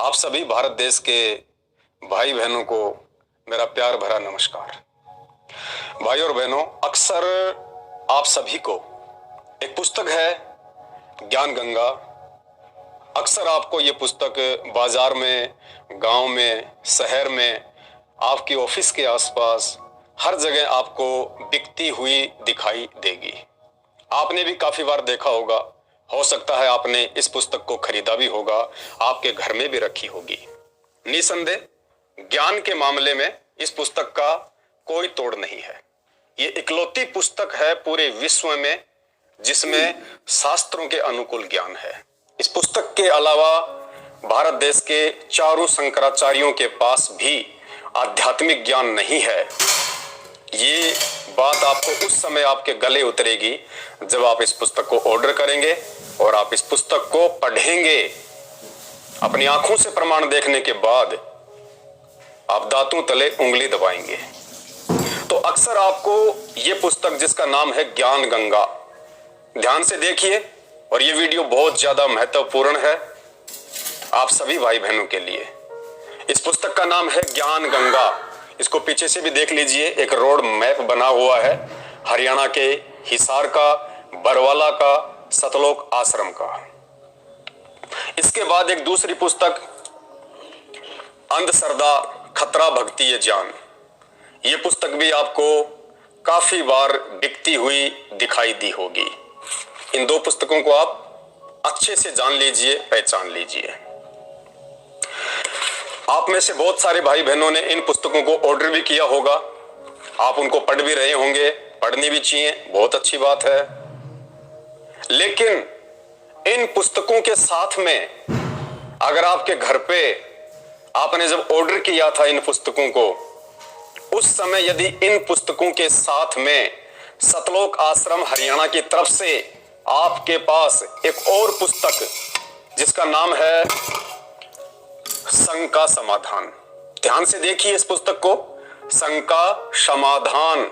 आप सभी भारत देश के भाई बहनों को मेरा प्यार भरा नमस्कार। भाई और बहनों, अक्सर आप सभी को एक पुस्तक है ज्ञान गंगा। अक्सर आपको ये पुस्तक बाजार में, गांव में, शहर में, आपकी ऑफिस के आसपास हर जगह आपको बिकती हुई दिखाई देगी। आपने भी काफी बार देखा होगा, हो सकता है आपने इस पुस्तक को खरीदा भी होगा, आपके घर में भी रखी होगी। निसंदेह ज्ञान के मामले में इस पुस्तक का कोई तोड़ नहीं है। ये इकलौती पुस्तक है पूरे विश्व में जिसमें शास्त्रों के अनुकूल ज्ञान है। इस पुस्तक के अलावा भारत देश के चारों शंकराचार्यों के पास भी आध्यात्मिक ज्ञान नहीं है। ये बात आपको उस समय आपके गले उतरेगी जब आप इस पुस्तक को ऑर्डर करेंगे और आप इस पुस्तक को पढ़ेंगे। अपनी आंखों से प्रमाण देखने के बाद आप दांतों तले उंगली दबाएंगे। तो अक्सर आपको ये पुस्तक जिसका नाम है ज्ञान गंगा, ध्यान से देखिए और ये वीडियो बहुत ज्यादा महत्वपूर्ण है आप सभी भाई बहनों के लिए। इस पुस्तक का नाम है ज्ञान गंगा। इसको पीछे से भी देख लीजिए, एक रोड मैप बना हुआ है हरियाणा के हिसार का, बरवाला का, सतलोक आश्रम का। इसके बाद एक दूसरी पुस्तक अंधश्रद्धा खतरा भक्ति ये जान। ये पुस्तक भी आपको काफी बार बिकती हुई दिखाई दी होगी। इन दो पुस्तकों को आप अच्छे से जान लीजिए, पहचान लीजिए। आप में से बहुत सारे भाई बहनों ने इन पुस्तकों को ऑर्डर भी किया होगा, आप उनको पढ़ भी रहे होंगे, पढ़नी भी चाहिए, बहुत अच्छी बात है। लेकिन इन पुस्तकों के साथ में अगर आपके घर पे आपने जब ऑर्डर किया था इन पुस्तकों को, उस समय यदि इन पुस्तकों के साथ में सतलोक आश्रम हरियाणा की तरफ से आपके पास एक और पुस्तक जिसका नाम है शंका समाधान, ध्यान से देखिए इस पुस्तक को, शंका समाधान,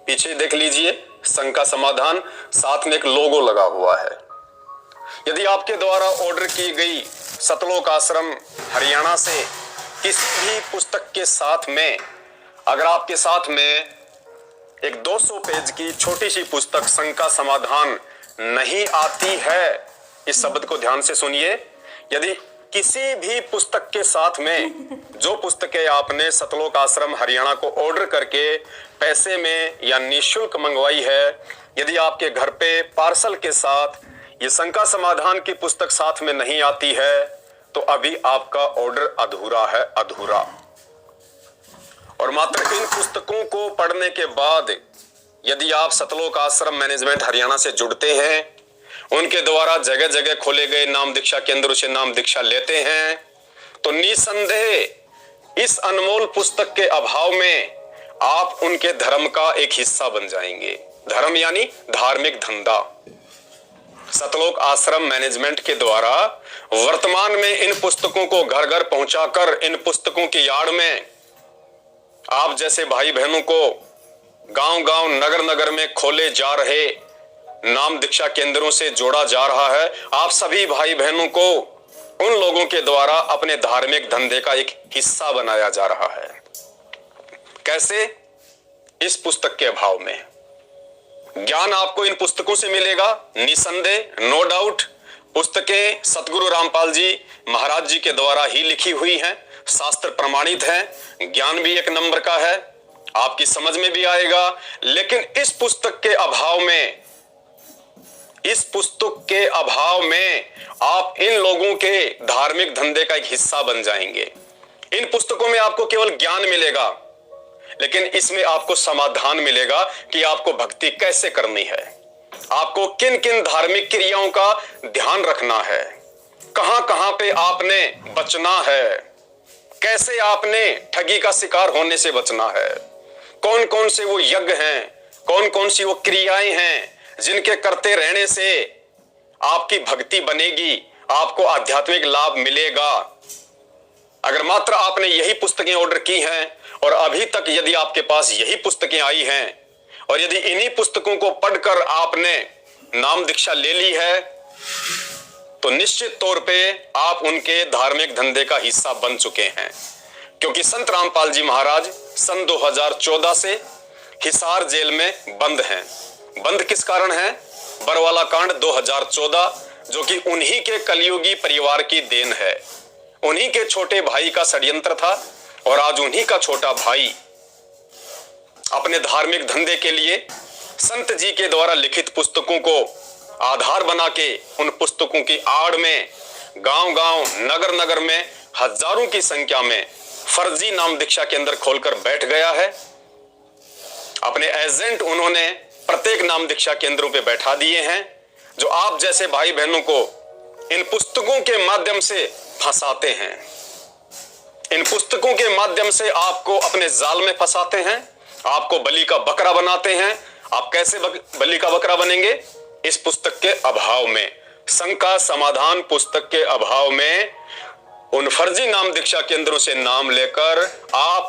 पीछे देख लीजिए शंका समाधान, साथ में एक लोगो लगा हुआ है। यदि आपके द्वारा ऑर्डर की गई सतलोक आश्रम हरियाणा से किसी भी पुस्तक के साथ में अगर आपके साथ में एक 200 पेज की छोटी सी पुस्तक शंका समाधान नहीं आती है, इस शब्द को ध्यान से सुनिए, यदि किसी भी पुस्तक के साथ में जो पुस्तकें आपने सतलोक आश्रम हरियाणा को ऑर्डर करके पैसे में या निःशुल्क मंगवाई है, यदि आपके घर पे पार्सल के साथ ये शंका समाधान की पुस्तक साथ में नहीं आती है, तो अभी आपका ऑर्डर अधूरा है, अधूरा। और मात्र इन पुस्तकों को पढ़ने के बाद यदि आप सतलोक आश्रम मैनेजमेंट हरियाणा से जुड़ते हैं, उनके द्वारा जगह जगह खोले गए नाम दीक्षा केंद्रों से नाम दीक्षा लेते हैं, तो निसंदेह इस अनमोल पुस्तक के अभाव में आप उनके धर्म का एक हिस्सा बन जाएंगे। धर्म यानी धार्मिक धंधा। सतलोक आश्रम मैनेजमेंट के द्वारा वर्तमान में इन पुस्तकों को घर घर पहुंचाकर इन पुस्तकों की आड़ में आप जैसे भाई बहनों को गांव गांव, नगर नगर में खोले जा रहे नाम दीक्षा केंद्रों से जोड़ा जा रहा है। आप सभी भाई बहनों को उन लोगों के द्वारा अपने धार्मिक धंधे का एक हिस्सा बनाया जा रहा है। कैसे? इस पुस्तक के अभाव में। ज्ञान आपको इन पुस्तकों से मिलेगा निसंदेह, नो डाउट। पुस्तकें सतगुरु रामपाल जी महाराज जी के द्वारा ही लिखी हुई हैं, शास्त्र प्रमाणित हैं, ज्ञान भी एक नंबर का है, आपकी समझ में भी आएगा। लेकिन इस पुस्तक के अभाव में, इस पुस्तक के अभाव में आप इन लोगों के धार्मिक धंधे का एक हिस्सा बन जाएंगे। इन पुस्तकों में आपको केवल ज्ञान मिलेगा, लेकिन इसमें आपको समाधान मिलेगा कि आपको भक्ति कैसे करनी है, आपको किन किन धार्मिक क्रियाओं का ध्यान रखना है, कहां कहां पे आपने बचना है, कैसे आपने ठगी का शिकार होने से बचना है, कौन कौन से वो यज्ञ हैं, कौन कौन सी वो क्रियाएं हैं जिनके करते रहने से आपकी भक्ति बनेगी, आपको आध्यात्मिक लाभ मिलेगा। अगर मात्र आपने यही पुस्तकें ऑर्डर की हैं और अभी तक यदि आपके पास यही पुस्तकें आई हैं और यदि इन्हीं पुस्तकों को पढ़कर आपने नाम दीक्षा ले ली है, तो निश्चित तौर पे आप उनके धार्मिक धंधे का हिस्सा बन चुके हैं, क्योंकि संत रामपाल जी महाराज सन 2014 से हिसार जेल में बंद हैं। बंद किस कारण है? बरवाला कांड 2014, जो कि उन्हीं के कलयुगी परिवार की देन है। उन्हीं के छोटे भाई का षड्यंत्र था और आज उन्हीं का छोटा भाई अपने धार्मिक धंधे के लिए संत जी के द्वारा लिखित पुस्तकों को आधार बना के उन पुस्तकों की आड़ में गांव-गांव, नगर-नगर में हजारों की संख्या में फर्जी नाम दीक्षा केंद्र खोलकर बैठ गया है। अपने एजेंट उन्होंने प्रत्येक नाम दीक्षा केंद्रों पे बैठा दिए हैं, जो आप जैसे भाई बहनों को इन पुस्तकों के माध्यम से फंसाते हैं। इन पुस्तकों के माध्यम से आपको अपने जाल में फंसाते हैं, आपको बलि का बकरा बनाते हैं। आप कैसे बलि का बकरा बनेंगे? इस पुस्तक के अभाव में, शंका समाधान पुस्तक के अभाव में उन फर्जी नाम दीक्षा केंद्रों से नाम लेकर आप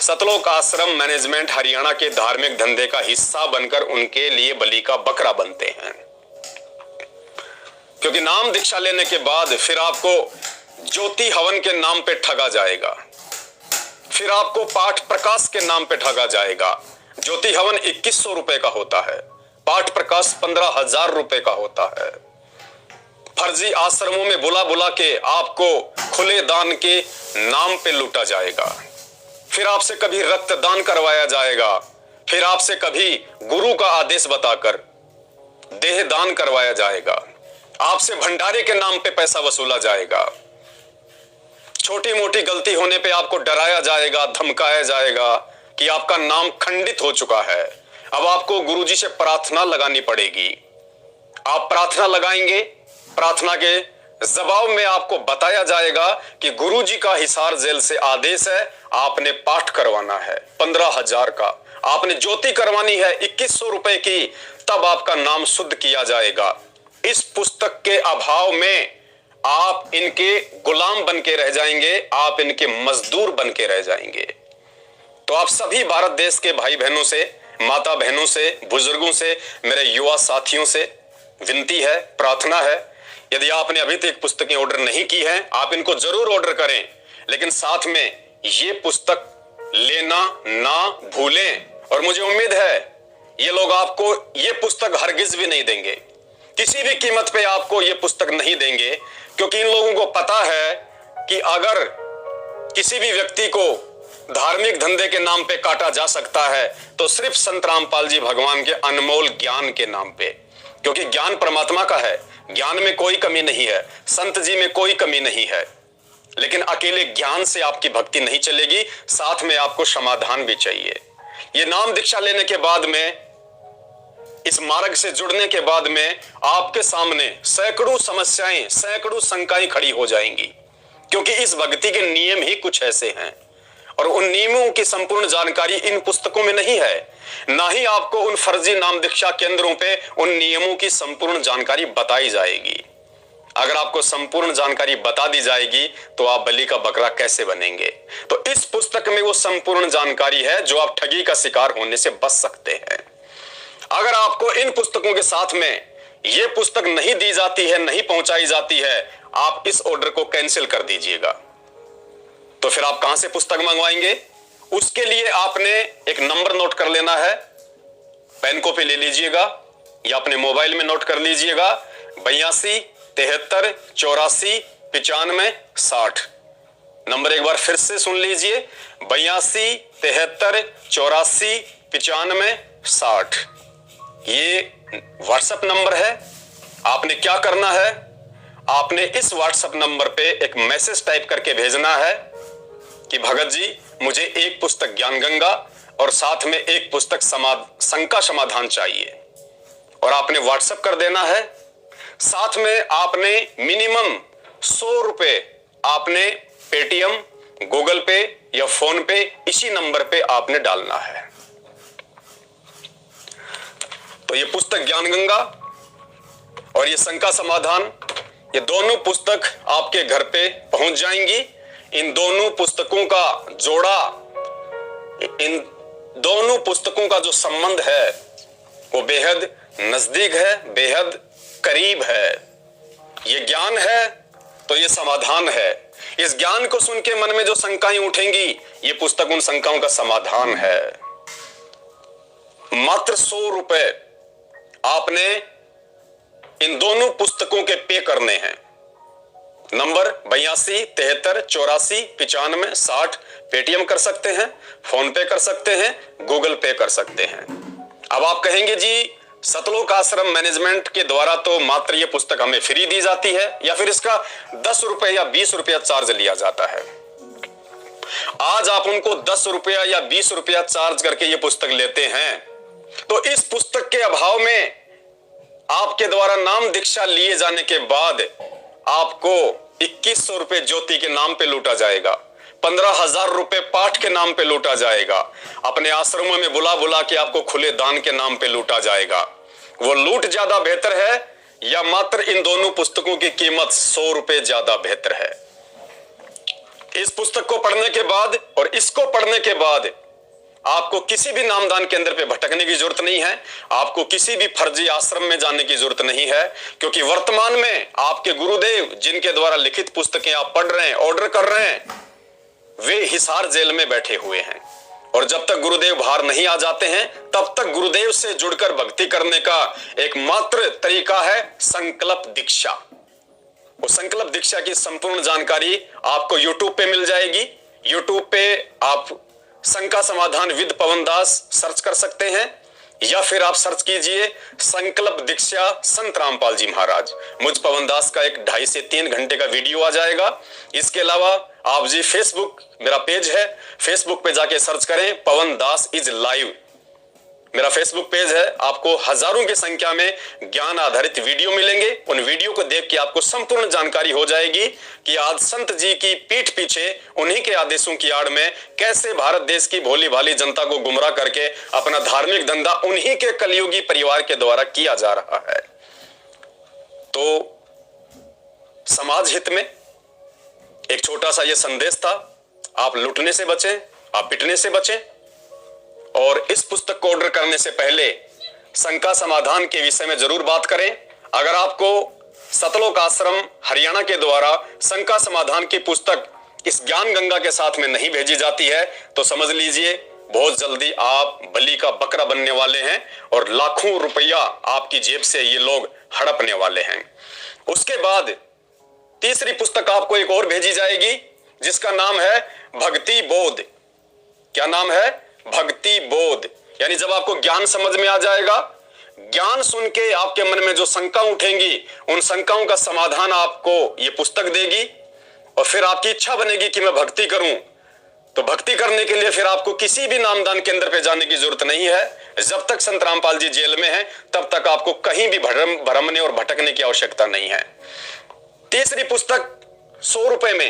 सतलोक आश्रम मैनेजमेंट हरियाणा के धार्मिक धंधे का हिस्सा बनकर उनके लिए बलि का बकरा बनते हैं। क्योंकि नाम दीक्षा लेने के बाद फिर आपको ज्योति हवन के नाम पे ठगा जाएगा, फिर आपको पाठ प्रकाश के नाम पे ठगा जाएगा। ज्योति हवन 2100 रुपए का होता है, पाठ प्रकाश 15,000 रुपए का होता है। फर्जी आश्रमों में बुला बुला के आपको खुले दान के नाम पे लूटा जाएगा, फिर आपसे कभी रक्तदान करवाया जाएगा, फिर आपसे कभी गुरु का आदेश बताकर देह दान करवाया जाएगा, आपसे भंडारे के नाम पे पैसा वसूला जाएगा, छोटी मोटी गलती होने पे आपको डराया जाएगा, धमकाया जाएगा कि आपका नाम खंडित हो चुका है, अब आपको गुरुजी से प्रार्थना लगानी पड़ेगी। आप प्रार्थना लगाएंगे, प्रार्थना के जवाब में आपको बताया जाएगा कि गुरुजी का हिसार जेल से आदेश है, आपने पाठ करवाना है 15,000 का, आपने ज्योति करवानी है 2100 रुपए की, तब आपका नाम शुद्ध किया जाएगा। इस पुस्तक के अभाव में आप इनके गुलाम बन के रह जाएंगे, आप इनके मजदूर बन के रह जाएंगे। तो आप सभी भारत देश के भाई बहनों से, माता बहनों से, बुजुर्गों से, मेरे युवा साथियों से विनती है, प्रार्थना है, यदि आपने अभी तक पुस्तकें ऑर्डर नहीं की हैं, आप इनको जरूर ऑर्डर करें, लेकिन साथ में ये पुस्तक लेना ना भूलें। और मुझे उम्मीद है ये लोग आपको ये पुस्तक हरगिज भी नहीं देंगे, किसी भी कीमत पे आपको ये पुस्तक नहीं देंगे, क्योंकि इन लोगों को पता है कि अगर किसी भी व्यक्ति को धार्मिक धंधे के नाम पे काटा जा सकता है तो सिर्फ संत रामपाल जी भगवान के अनमोल ज्ञान के नाम पे, क्योंकि ज्ञान परमात्मा का है, ज्ञान में कोई कमी नहीं है, संत जी में कोई कमी नहीं है। लेकिन अकेले ज्ञान से आपकी भक्ति नहीं चलेगी, साथ में आपको समाधान भी चाहिए। ये नाम दीक्षा लेने के बाद में, इस मार्ग से जुड़ने के बाद में आपके सामने सैकड़ों समस्याएं, सैकड़ों शंकाएं खड़ी हो जाएंगी, क्योंकि इस भक्ति के नियम ही कुछ ऐसे हैं और उन नियमों की संपूर्ण जानकारी इन पुस्तकों में नहीं है, ना ही आपको उन फर्जी नाम दीक्षा केंद्रों पे उन नियमों की संपूर्ण जानकारी बताई जाएगी। अगर आपको संपूर्ण जानकारी बता दी जाएगी तो आप बलि का बकरा कैसे बनेंगे? तो इस पुस्तक में वो संपूर्ण जानकारी है जो आप ठगी का शिकार होने से बच सकते हैं। अगर आपको इन पुस्तकों के साथ में ये पुस्तक नहीं दी जाती है, नहीं पहुंचाई जाती है, आप इस ऑर्डर को कैंसिल कर दीजिएगा। तो फिर आप कहां से पुस्तक मंगवाएंगे? उसके लिए आपने एक नंबर नोट कर लेना है, पेन कॉपी ले लीजिएगा या अपने मोबाइल में नोट कर लीजिएगा, 82 73 84 95 60। नंबर एक बार फिर से सुन लीजिए, 82 73 84 95 60। ये व्हाट्सएप नंबर है। आपने क्या करना है, आपने इस व्हाट्सएप नंबर पे एक मैसेज टाइप करके भेजना है कि भगत जी मुझे एक पुस्तक ज्ञान गंगा और साथ में एक पुस्तक शंका समाधान चाहिए, और आपने व्हाट्सएप कर देना है। साथ में आपने मिनिमम 100 रुपए आपने पेटीएम, गूगल पे या फोन पे इसी नंबर पे आपने डालना है। तो ये पुस्तक ज्ञान गंगा और ये शंका समाधान, ये दोनों पुस्तक आपके घर पे पहुंच जाएंगी। इन दोनों पुस्तकों का जोड़ा, इन दोनों पुस्तकों का जो संबंध है वो बेहद नजदीक है, बेहद करीब है। ये ज्ञान है तो ये समाधान है। इस ज्ञान को सुन के मन में जो शंकाएं उठेंगी, ये पुस्तक उन शंकाओं का समाधान है। मात्र 100 रुपए आपने इन दोनों पुस्तकों के पे करने हैं। नंबर 82 73 84 95 60 पेटीएम कर सकते हैं, फोन पे कर सकते हैं, गूगल पे कर सकते हैं। अब आप कहेंगे जी सतलोक आश्रम मैनेजमेंट के द्वारा तो मात्र ये पुस्तक हमें फ्री दी जाती है, या फिर इसका 10 रुपए या 20 रुपया चार्ज लिया जाता है। आज आप उनको 10 रुपया या 20 रुपया चार्ज करके ये पुस्तक लेते हैं, तो इस पुस्तक के अभाव में आपके द्वारा नाम दीक्षा लिए जाने के बाद आपको 2100 रुपए ज्योति के नाम पे लूटा जाएगा, 15,000 रुपए पाठ के नाम पे लूटा जाएगा, अपने आश्रमों में बुला बुला के आपको खुले दान के नाम पे लूटा जाएगा। वो लूट ज्यादा बेहतर है या मात्र इन दोनों पुस्तकों की कीमत 100 रुपए ज्यादा बेहतर है? इस पुस्तक को पढ़ने के बाद और इसको पढ़ने के बाद आपको किसी भी नामदान केंद्र पे भटकने की जरूरत नहीं है, आपको किसी भी फर्जी आश्रम में जाने की जरूरत नहीं है, क्योंकि वर्तमान में आपके गुरुदेव जिनके द्वारा लिखित पुस्तकें आप पढ़ रहे हैं, ऑर्डर कर रहे हैं, वे हिसार जेल में बैठे हुए हैं। और जब तक गुरुदेव बाहर नहीं आ जाते हैं तब तक गुरुदेव से जुड़कर भक्ति करने का एकमात्र तरीका है संकल्प दीक्षा। वो संकल्प दीक्षा की संपूर्ण जानकारी आपको YouTube पे मिल जाएगी। YouTube पे आप शंका समाधान विद पवन दास सर्च कर सकते हैं, या फिर आप सर्च कीजिए संकल्प दीक्षा संत रामपाल जी महाराज। मुझ पवन दास का एक 2.5 से 3 घंटे का वीडियो आ जाएगा। इसके अलावा आप जी फेसबुक मेरा पेज है, फेसबुक पे जाके सर्च करें पवन दास इज लाइव, मेरा फेसबुक पेज है। आपको हजारों की संख्या में ज्ञान आधारित वीडियो मिलेंगे। उन वीडियो को देख के आपको संपूर्ण जानकारी हो जाएगी कि आज संत जी की पीठ पीछे उन्हीं के आदेशों की आड़ में कैसे भारत देश की भोली भाली जनता को गुमराह करके अपना धार्मिक धंधा उन्हीं के कलयुगी परिवार के द्वारा किया जा रहा है। तो समाज हित में एक छोटा सा यह संदेश था, आप लुटने से बचें, आप पिटने से बचें, और इस पुस्तक को ऑर्डर करने से पहले शंका समाधान के विषय में जरूर बात करें। अगर आपको सतलोक आश्रम हरियाणा के द्वारा शंका समाधान की पुस्तक इस ज्ञान गंगा के साथ में नहीं भेजी जाती है तो समझ लीजिए बहुत जल्दी आप बलि का बकरा बनने वाले हैं और लाखों रुपया आपकी जेब से ये लोग हड़पने वाले हैं। उसके बाद तीसरी पुस्तक आपको एक और भेजी जाएगी जिसका नाम है भक्ति बोध। क्या नाम है? भक्ति बोध। यानी जब आपको ज्ञान समझ में आ जाएगा, ज्ञान सुन के आपके मन में जो शंका उठेंगी उन शंकाओं का समाधान आपको ये पुस्तक देगी, और फिर आपकी इच्छा बनेगी कि मैं भक्ति करूं। तो भक्ति करने के लिए फिर आपको किसी भी नामदान केंद्र पे जाने की जरूरत नहीं है। जब तक संत रामपाल जी जेल में हैं तब तक आपको कहीं भी भ्रमने और भटकने की आवश्यकता नहीं है। तीसरी पुस्तक 100 रुपए में,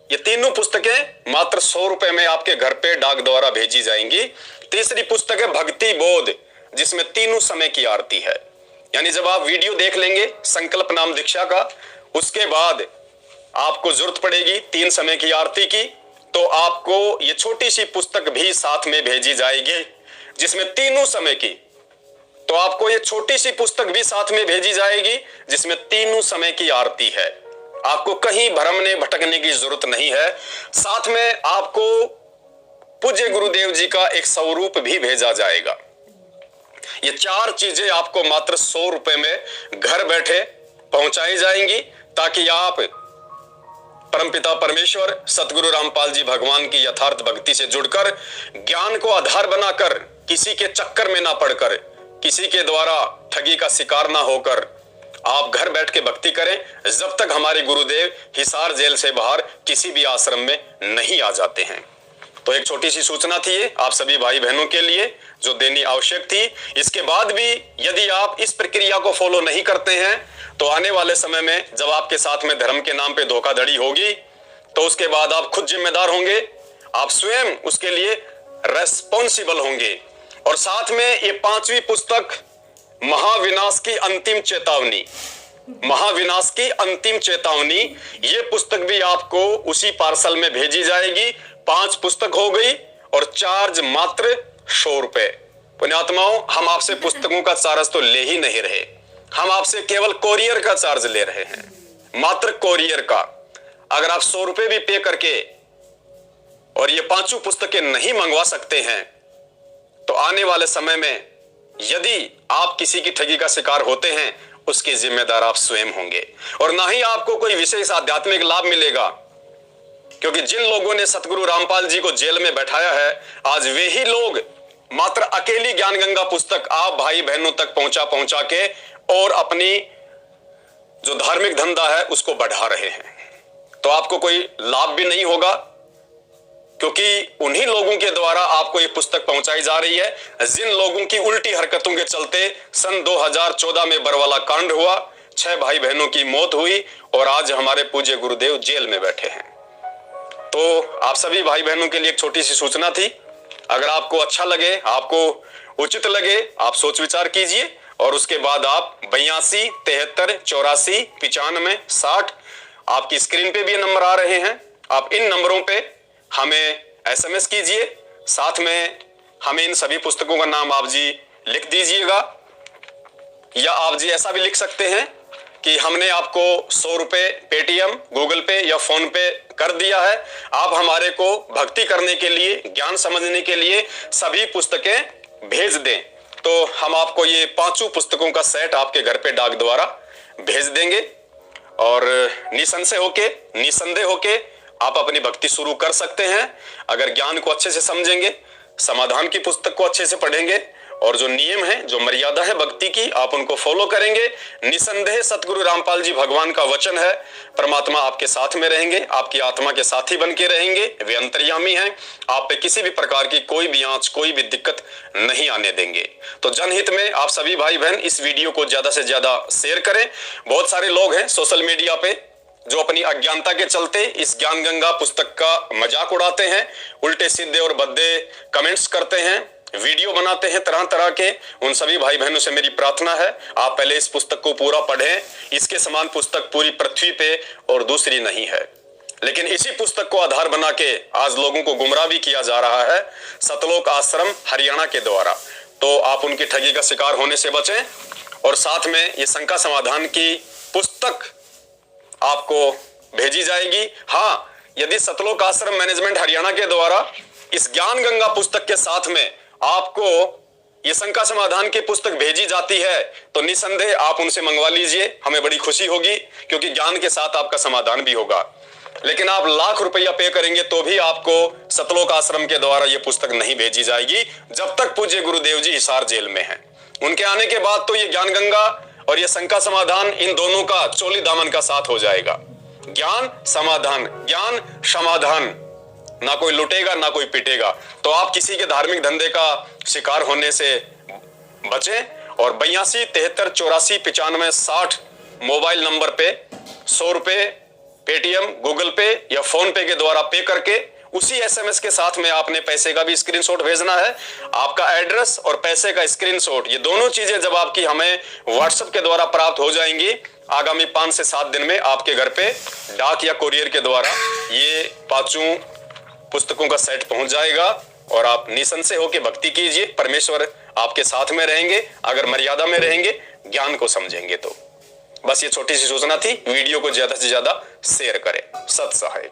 ये तीनों पुस्तकें मात्र 100 रुपए में आपके घर पे डाक द्वारा भेजी जाएंगी। तीसरी पुस्तक है भक्ति बोध, जिसमें तीनों समय की आरती है। यानी जब आप वीडियो देख लेंगे संकल्प नाम दीक्षा का, उसके बाद आपको जरूरत पड़ेगी 3 समय की आरती की, तो आपको ये छोटी सी पुस्तक भी साथ में भेजी जाएगी जिसमें तीनों समय की, तो आपको ये छोटी सी पुस्तक भी साथ में भेजी जाएगी जिसमें तीनों समय की आरती है। आपको कहीं भ्रमने भटकने की जरूरत नहीं है। साथ में आपको पूज्य गुरुदेव जी का एक स्वरूप भी भेजा जाएगा। ये 4 चीजें आपको मात्र 100 रुपए में घर बैठे पहुंचाई जाएंगी, ताकि आप परमपिता परमेश्वर सतगुरु रामपाल जी भगवान की यथार्थ भक्ति से जुड़कर ज्ञान को आधार बनाकर किसी के चक्कर में ना पड़कर, किसी के द्वारा ठगी का शिकार ना होकर आप घर बैठ के भक्ति करें, जब तक हमारे गुरुदेव हिसार जेल से बाहर किसी भी आश्रम में नहीं आ जाते हैं। तो एक छोटी सी सूचना थी आप सभी भाई बहनों के लिए जो देनी आवश्यक थी। इसके बाद भी यदि आप इस प्रक्रिया को फॉलो नहीं करते हैं तो आने वाले समय में जब आपके साथ में धर्म के नाम पे धोखाधड़ी होगी तो उसके बाद आप खुद जिम्मेदार होंगे, आप स्वयं उसके लिए रेस्पॉन्सिबल होंगे। और साथ में ये 5वीं पुस्तक महाविनाश की अंतिम चेतावनी, महाविनाश की अंतिम चेतावनी, ये पुस्तक भी आपको उसी पार्सल में भेजी जाएगी। 5 पुस्तक हो गई और चार्ज मात्र 100 रुपए। पुण्यात्माओं, हम आपसे पुस्तकों का चार्ज तो ले ही नहीं रहे, हम आपसे केवल कोरियर का चार्ज ले रहे हैं। मात्र कोरियर का। अगर आप 100 रुपए भी पे करके और ये 5 पुस्तकें नहीं मंगवा सकते हैं तो आने वाले समय में यदि आप किसी की ठगी का शिकार होते हैं उसके जिम्मेदार आप स्वयं होंगे, और ना ही आपको कोई विशेष आध्यात्मिक लाभ मिलेगा, क्योंकि जिन लोगों ने सतगुरु रामपाल जी को जेल में बैठाया है आज वे ही लोग मात्र अकेली ज्ञान गंगा पुस्तक आप भाई बहनों तक पहुंचा के और अपनी जो धार्मिक धंधा है उसको बढ़ा रहे हैं। तो आपको कोई लाभ भी नहीं होगा, क्योंकि उन्हीं लोगों के द्वारा आपको ये पुस्तक पहुंचाई जा रही है जिन लोगों की उल्टी हरकतों के चलते सन 2014 में बरवाला कांड हुआ, 6 भाई बहनों की मौत हुई और आज हमारे पूज्य गुरुदेव जेल में बैठे हैं। तो आप सभी भाई बहनों के लिए एक छोटी सी सूचना थी। अगर आपको अच्छा लगे, आपको उचित लगे, आप सोच विचार कीजिए और उसके बाद आप 82 73 84 95 60 आपकी स्क्रीन पे भी ये नंबर आ रहे हैं, आप इन नंबरों पे हमें SMS कीजिए। साथ में हमें इन सभी पुस्तकों का नाम आप जी लिख दीजिएगा, या आप जी ऐसा भी लिख सकते हैं कि हमने आपको 100 रुपए पेटीएम, गूगल पे या फोन पे कर दिया है, आप हमारे को भक्ति करने के लिए, ज्ञान समझने के लिए सभी पुस्तकें भेज दें, तो हम आपको ये 5 पुस्तकों का सेट आपके घर पे डाक द्वारा भेज देंगे और निसंदेह होके आप अपनी भक्ति शुरू कर सकते हैं। अगर ज्ञान को अच्छे से समझेंगे, समाधान की पुस्तक को अच्छे से पढ़ेंगे और जो नियम है, जो मर्यादा है भक्ति की, आप उनको फॉलो करेंगे, निसंदेह सतगुरु रामपाल जी भगवान का वचन है, परमात्मा आपके साथ में रहेंगे, आपकी आत्मा के साथी बन के रहेंगे, वे अंतर्यामी हैं, आप पे किसी भी प्रकार की कोई भी आंच, कोई भी दिक्कत नहीं आने देंगे। तो जनहित में आप सभी भाई बहन इस वीडियो को ज्यादा से ज्यादा शेयर करें। बहुत सारे लोग हैं सोशल मीडिया पे जो अपनी अज्ञानता के चलते इस ज्ञान गंगा पुस्तक का मजाक उड़ाते हैं, उल्टे सीधे और भद्दे कमेंट्स करते हैं, वीडियो बनाते हैं तरह तरह के। उन सभी भाई बहनों से मेरी प्रार्थना है आप पहले इस पुस्तक को पूरा पढ़ें। इसके समान पुस्तक पूरी पृथ्वी पे और दूसरी नहीं है। लेकिन इसी पुस्तक को आधार बना के आज लोगों को गुमराह भी किया जा रहा है सतलोक आश्रम हरियाणा के द्वारा। तो आप उनकी ठगी का शिकार होने से बचें। और साथ में ये शंका समाधान की पुस्तक आपको भेजी जाएगी। हाँ, यदि सतलोक आश्रम मैनेजमेंट हरियाणा के द्वारा इस ज्ञान गंगा पुस्तक के साथ में आपको ये शंका समाधान की पुस्तक भेजी जाती है तो निसंदेह आप उनसे मंगवा लीजिए, हमें बड़ी खुशी होगी, क्योंकि ज्ञान के साथ आपका समाधान भी होगा। लेकिन आप लाख रुपया पे करेंगे तो भी आपको सतलोक आश्रम के द्वारा ये पुस्तक नहीं भेजी जाएगी जब तक पूज्य गुरुदेव जी हिसार जेल में हैं। उनके आने के बाद तो ये ज्ञान गंगा और ये शंका समाधान इन दोनों का चोली दामन का साथ हो जाएगा। ज्ञान समाधान, ज्ञान समाधान, ना कोई लुटेगा ना कोई पिटेगा। तो आप किसी के धार्मिक धंधे का शिकार होने से बचें और 82 73 84 95 60 मोबाइल नंबर पे 100 रुपए पेटीएम, गूगल पे या फोन पे के द्वारा पे करके उसी SMS के साथ में आपने पैसे का भी स्क्रीनशॉट भेजना है। आपका एड्रेस और पैसे का स्क्रीनशॉट, ये दोनों चीजें जब आपकी हमें WhatsApp के द्वारा प्राप्त हो जाएंगी, आगामी 5 से 7 दिन में आपके घर पे डाक या कोरियर के द्वारा ये 5 पुस्तकों का सेट पहुंच जाएगा और आप निसंशय होकर भक्ति कीजिए। परमेश्वर आपके साथ में रहेंगे अगर मर्यादा में रहेंगे, ज्ञान को समझेंगे तो। बस ये छोटी सी सूचना थी। वीडियो को ज्यादा से ज्यादा शेयर करें। सत सहाय।